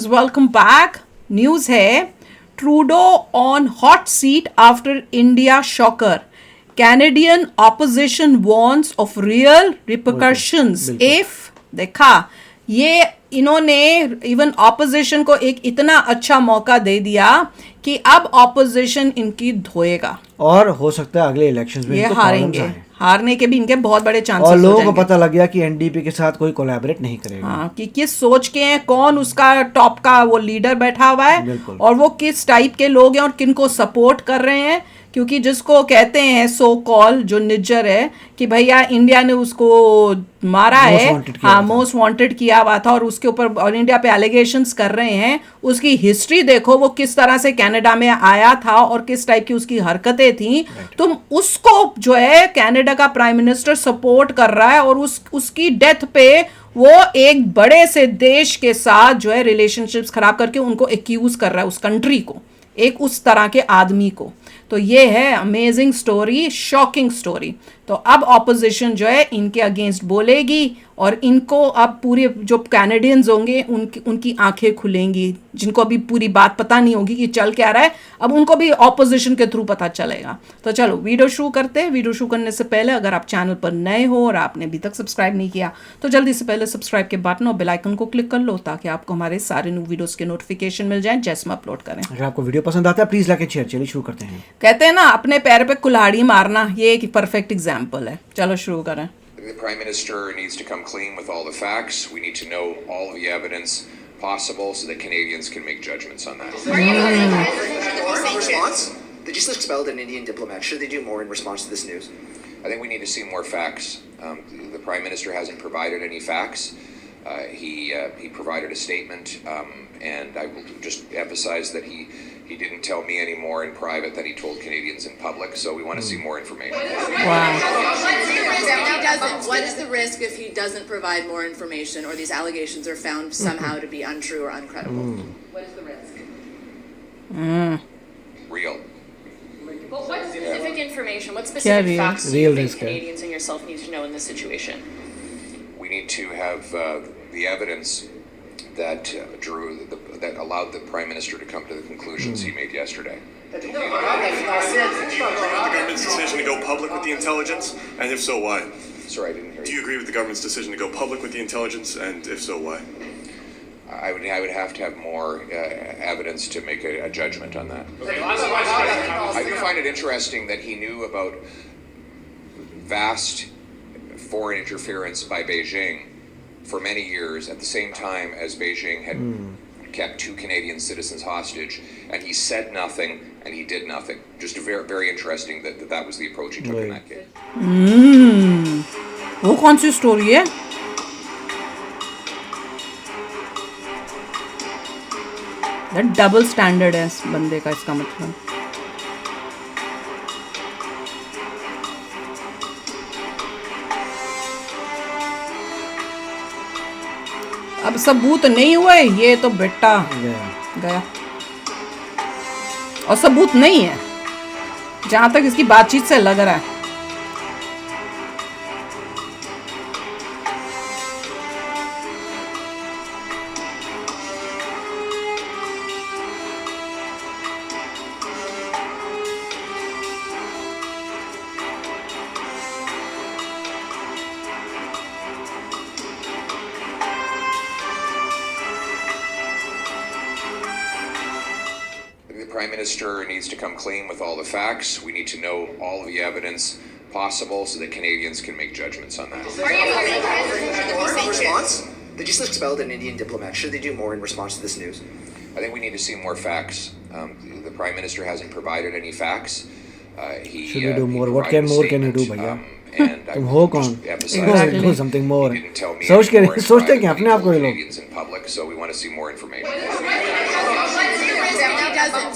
Viewers welcome back. News है Trudeau on hot seat after India shocker. Canadian opposition warns of real repercussions if देखा ये इन्होंने even opposition को एक इतना अच्छा मौका दे दिया कि अब ऑपोजिशन इनकी धोएगा और हो सकता है अगले इलेक्शंस में ये इनको हारेंगे। प्रॉब्लम्स आए हारने के भी इनके बहुत बड़े चांसेस और हो लोगों को जाएंगे। पता लग गया कि एनडीपी के साथ कोई कोलैबोरेट नहीं करेगा। हाँ कि किस सोच के हैं, कौन उसका टॉप का वो लीडर बैठा हुआ है बिल्कुल। और वो किस टाइप के लोग हैं और किन को सपोर्ट कर रहे हैं। क्योंकि जिसको कहते हैं सो कॉल जो निज्जर है कि भैया इंडिया ने उसको मारा Most है, wanted किया हाँ हुआ था। मोस्ट वांटेड किया हुआ था और उसके ऊपर और इंडिया पे एलिगेशंस कर रहे हैं। उसकी हिस्ट्री देखो, वो किस तरह से कनाडा में आया था और किस टाइप की उसकी हरकतें थी। तुम उसको जो है कनाडा का प्राइम मिनिस्टर सपोर्ट कर रहा है और उसकी डेथ पे वो एक बड़े से देश के साथ जो है रिलेशनशिप्स खराब करके उनको एक्यूज कर रहा है, उस कंट्री को, एक उस तरह के आदमी को। तो ये है अमेजिंग स्टोरी, शॉकिंग स्टोरी। तो अब ऑपोजिशन जो है इनके अगेंस्ट बोलेगी और इनको अब पूरे जो कैनेडियंस होंगे उनकी आंखें खुलेंगी, जिनको अभी पूरी बात पता नहीं होगी कि चल क्या रहा है, अब उनको भी ऑपोजिशन के थ्रू पता चलेगा। तो चलो वीडियो शुरू करते हैं। वीडियो शुरू करने से पहले अगर आप चैनल पर नए हो और आपने अभी तक सब्सक्राइब नहीं किया तो जल्दी से पहले सब्सक्राइब के बटन और बेल आइकन को क्लिक कर लो ताकि आपको हमारे सारे न्यू वीडियोस के नोटिफिकेशन मिल जाएं जैसे हम अपलोड करें। अगर आपको वीडियो पसंद आता है प्लीज लाइक एंड शेयर। चलिए शुरू करते हैं। कहते हैं ना अपने पैर पे कुल्हाड़ी मारना, ये एक परफेक्ट एग्जाम्पल है। चलो शुरू करें। The Prime Minister needs to come clean with all the facts. We need to know all of the evidence possible so that Canadians can make judgments on that. Response? They just expelled an Indian diplomat. Should they do more in response to this news? I think we need to see more facts. The Prime Minister hasn't provided any facts. He provided a statement, and I will just emphasize that he didn't tell me any more in private than he told Canadians in public. So we want to see more information. Wow. What is the risk if he doesn't provide more information or these allegations are found somehow to be untrue or uncredible? What is the risk? Real. Well, what specific information, what Kya specific real? facts do Real you think risk hai. Canadians and yourself need to know in this situation? We need to have the evidence that that allowed the Prime Minister to come to the conclusions he made yesterday. The government's decision to go public with the intelligence, and if so, why? Sorry, I didn't hear Do you. you agree with the government's decision to go public with the intelligence, and if so, why? I would have to have more evidence to make a judgment on that. I do find it interesting that he knew about vast foreign interference by Beijing for many years at the same time as Beijing had kept 2 Canadian citizens hostage, and he said nothing and he did nothing. Just very, very interesting that was the approach he took in that case. वो कौन सी story है? Double standard है इस बंदे का, इसका मतलब। अब सबूत नहीं हुए, ये तो बेटा गया और सबूत नहीं है जहां तक इसकी बातचीत से लग रहा है। The Prime Minister needs to come clean with all the facts. We need to know all of the evidence possible so that Canadians can make judgments on that. Response? They just expelled an Indian diplomat. Should they do more in response to this news? I think we need to see more facts. The Prime Minister hasn't provided any facts. Should we do he more? What provided a more can you do, statement, भैया? and I तुम will हो just कौन? emphasize Do something more. he didn't tell me सोच के any more in सोचते private क्या than he अपने आप को told ये लोग? Canadians in public, so we want to see more information.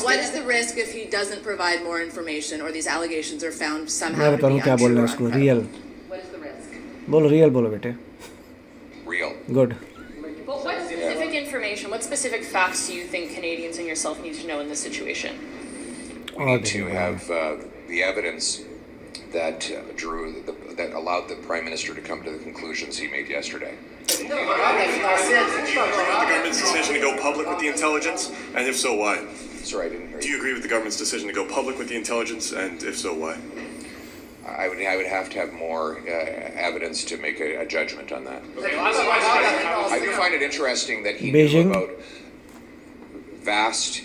What is the risk if he doesn't provide more information or these allegations are found somehow मैं to बता be रहा हूँ क्या बोल untrue रहा or है इसको। uncredible? Real What is the risk? बोलो, रियल बोलो बेटे। Real. Good. Well, what specific information, what specific facts do you think Canadians and yourself need to know in this situation? We need to have the evidence that that allowed the Prime Minister to come to the conclusions he made yesterday. Do you agree with the government's decision to go public with the intelligence, and if so, why? Sorry, I didn't hear Do you agree with the government's decision to go public with the intelligence, and if so, why? I would have to have more evidence to make a judgment on that. I do find it interesting that he Beijing. knew about vast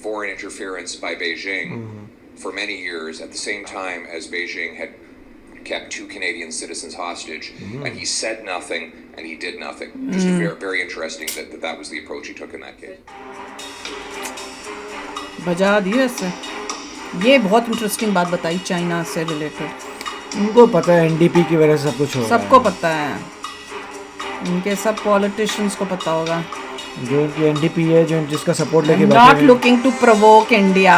foreign interference by Beijing for many years, at the same time as Beijing had kept 2 Canadian citizens hostage, and he said nothing and he did nothing. Just very, very interesting that was the approach he took in that case. बजा दी वैसे। ये बहुत interesting बात बताई China से related. उनको पता है एनडीपी की वजह से सब कुछ हो रहा है। सबको पता है, उनके सब पॉलिटिशियंस को पता होगा। जो उनकी एनडीपी है, जो जिसका सपोर्ट लेके बैठे नॉट हैं। लुकिंग टू प्रोवोक इंडिया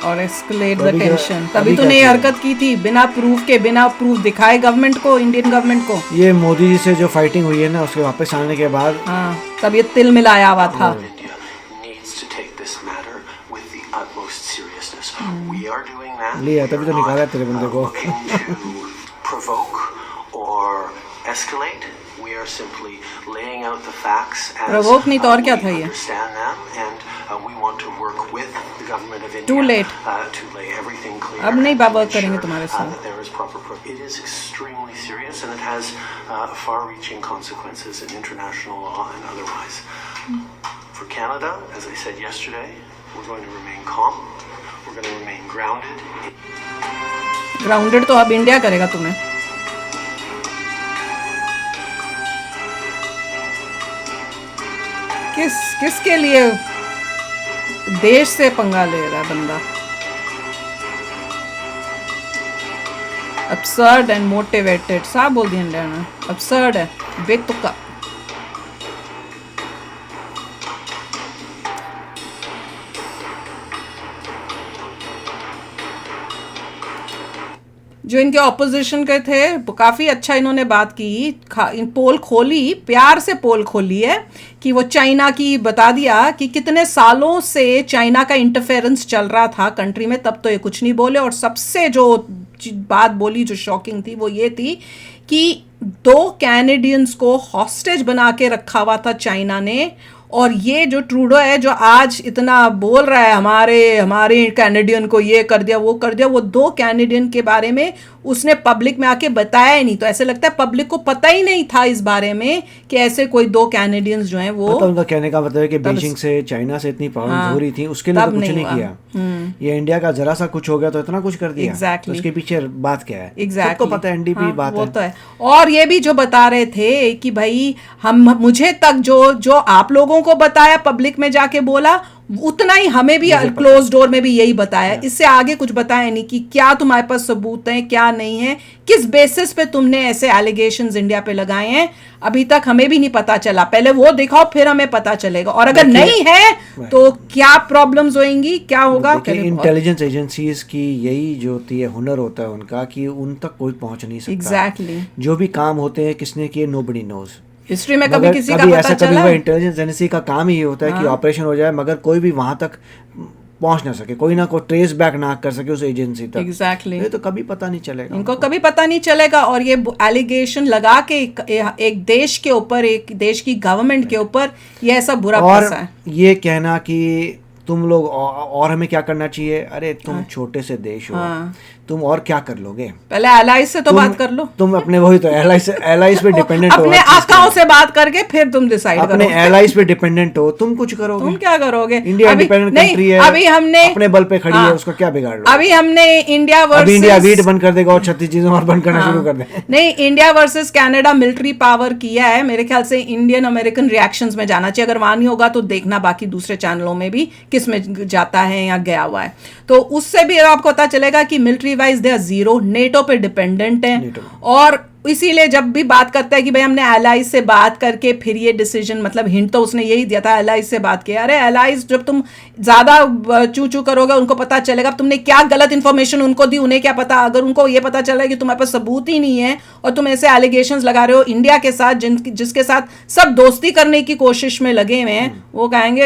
और एस्केलेट द टेंशन। तभी क्या तूने ये किया? हरकत की थी बिना प्रूफ दिखाए गवर्नमेंट को, इंडियन गवर्नमेंट को। ये मोदी जी से जो फाइटिंग हुई है ना, उसके वापस आने के बाद हाँ, तब ये तिल मिलाया हुआ था। India needs to take this matter with the utmost seriousness. We are doing that. लिया, तभी तो We're निकाला not, तेरे बंदे को। looking to provoke or escalate. We are simply laying out the facts as Provoke नहीं तो और क्या था we ये? understand them, and we want to work with the government of India Too late. to lay everything clear. अब नहीं बाबा and करेंगे ensure, तुम्हारे साथ। that there is proper it is extremely serious, and it has far-reaching consequences in international law and otherwise. For Canada, as I said yesterday, we're going to remain calm. We're going to remain grounded. Grounded तो अब India करेगा तुम्हें। किसके लिए देश से पंगा ले रहा है बंदा। absurd and motivated, साफ बोल दिया इंडिया ने, absurd है, बेतुका। जो इनके ऑपोजिशन के थे काफ़ी अच्छा इन्होंने बात की, पोल खोली, प्यार से पोल खोली है कि वो चाइना की बता दिया कि कितने सालों से चाइना का इंटरफेरेंस चल रहा था कंट्री में, तब तो ये कुछ नहीं बोले। और सबसे जो बात बोली जो शॉकिंग थी वो ये थी कि 2 कैनेडियंस को हॉस्टेज बना के रखा हुआ था चाइना ने। और ये जो ट्रूडो है जो आज इतना बोल रहा है हमारे कैनेडियन को ये कर दिया वो कर दिया, वो 2 कैनेडियन के बारे में उसने पब्लिक में आके बताया ही नहीं। तो ऐसे लगता है पब्लिक को पता ही नहीं था इस बारे में कि ऐसे कोई 2 कैनेडियंस जो हैं वो। उनका कहने का मतलब है कि बीजिंग से चाइना से इतनी प्रॉब्लम हो रही थी, उसके लिए तो कुछ नहीं किया। ये इंडिया का जरा सा कुछ हो गया तो इतना कुछ कर दिया। Exactly. तो उसके पीछे बात क्या है? Exactly. सबको पता है एनडीपी बात वो है। तो है। और ये भी जो बता रहे थे कि भाई मुझे तक जो आप लोगों को बताया पब्लिक में जाके बोला, उतना ही हमें भी क्लोज डोर में भी यही बताया। इससे आगे कुछ बताया नहीं कि क्या तुम्हारे पास सबूत हैं, क्या नहीं है, किस बेसिस पे तुमने ऐसे एलिगेशंस इंडिया पे लगाए हैं, अभी तक हमें भी नहीं पता चला। पहले वो दिखाओ फिर हमें पता चलेगा। और अगर नहीं है तो क्या प्रॉब्लम्स होंगी, क्या होगा। इंटेलिजेंस एजेंसीज की यही जो होती है, हुनर होता है उनका कि उन तक कोई पहुंच नहीं सकता। एग्जैक्टली। जो भी काम होते हैं किसने किए नोबडी नोज। हिस्ट्री में कभी किसी का पता चला? इंटेलिजेंस एजेंसी का काम ही होता है कि ऑपरेशन हो जाए मगर कोई भी वहां तक पहुंच ना सके, कोई ना कोई ट्रेस बैक ना कर सके उस एजेंसी तक। एग्जैक्टली। ये तो कभी पता नहीं चलेगा, इनको कभी पता नहीं चलेगा। और ये एलिगेशन लगा के एक देश के ऊपर, एक देश की गवर्नमेंट के ऊपर ये ऐसा बुरा फंसा है। ये कहना कि तुम लोग और हमें क्या करना चाहिए, अरे तुम छोटे से देश हो, तुम और क्या कर लोगे? पहले एलाइज से तो बात कर लो। तुम अपने वही तो एलाइज पे डिपेंडेंट हो, अपने आकाओं से बात करके फिर तुम डिसाइड करो। अपने एलाइज पे डिपेंडेंट हो, तुम कुछ करोगे? तुम क्या करोगे? इंडिया इंडिपेंडेंट कंट्री है, अभी हमने अपने बल पे खड़ी है, उसको क्या बिगाड़ लो? अभी हमने इंडिया वीट बंद कर देगा और 36 चीजें और बंद करना शुरू कर दे। नहीं, India versus Canada military power किया है। मेरे ख्याल से इंडियन अमेरिकन रिएक्शंस में जाना चाहिए। अगर वहां नहीं होगा तो देखना बाकी दूसरे चैनलों में भी किस में जाता है या गया हुआ है, तो उससे भी आपको पता चलेगा कि military wise they are zero, NATO पे डिपेंडेंट है। और इसीलिए जब भी बात करता है कि भाई हमने एलाइज से बात करके फिर ये डिसीजन, मतलब हिंट तो उसने यही दिया था एलाइज से बात किया। अरे एलाइज जब तुम ज्यादा चू करोगे उनको पता चलेगा तुमने क्या गलत इंफॉर्मेशन उनको दी, उन्हें क्या पता। अगर उनको ये पता चला कि तुम्हारे पास सबूत ही नहीं है और तुम ऐसे एलिगेशंस लगा रहे हो इंडिया के साथ, जिसके साथ सब दोस्ती करने की कोशिश में लगे हुए हैं, वो कहेंगे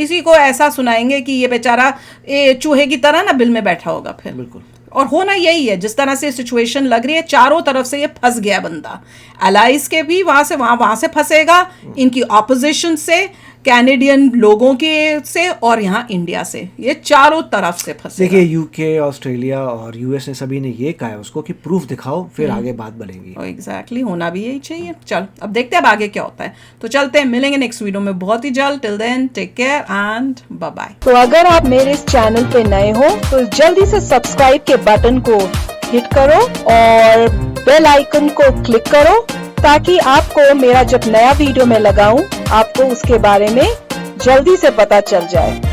इसी को ऐसा सुनाएंगे कि ये बेचारा चूहे की तरह ना बिल में बैठा होगा फिर। बिल्कुल। और होना यही है, जिस तरह से सिचुएशन लग रही है चारों तरफ से ये फंस गया बंदा, अलाइज के भी वहां से फंसेगा, इनकी ऑपोजिशन से, कैनेडियन लोगों के से, और यहाँ इंडिया से, ये चारों तरफ से फंसेगा। देखिए यूके, ऑस्ट्रेलिया और यूएस ने सभी ने ये कहा है उसको कि प्रूफ दिखाओ, फिर आगे बात बढ़ेगी। एग्जैक्टली, होना भी यही चाहिए। चल अब देखते हैं अब आगे क्या होता है, तो चलते हैं, मिलेंगे नेक्स्ट वीडियो में बहुत ही जल्द। Till then take care and bye bye. तो अगर आप मेरे इस चैनल पे नए हो तो जल्दी से सब्सक्राइब के बटन को हिट करो और बेल आइकन को क्लिक करो, ताकि आपको मेरा जब नया वीडियो मैं लगाऊं आपको उसके बारे में जल्दी से पता चल जाए।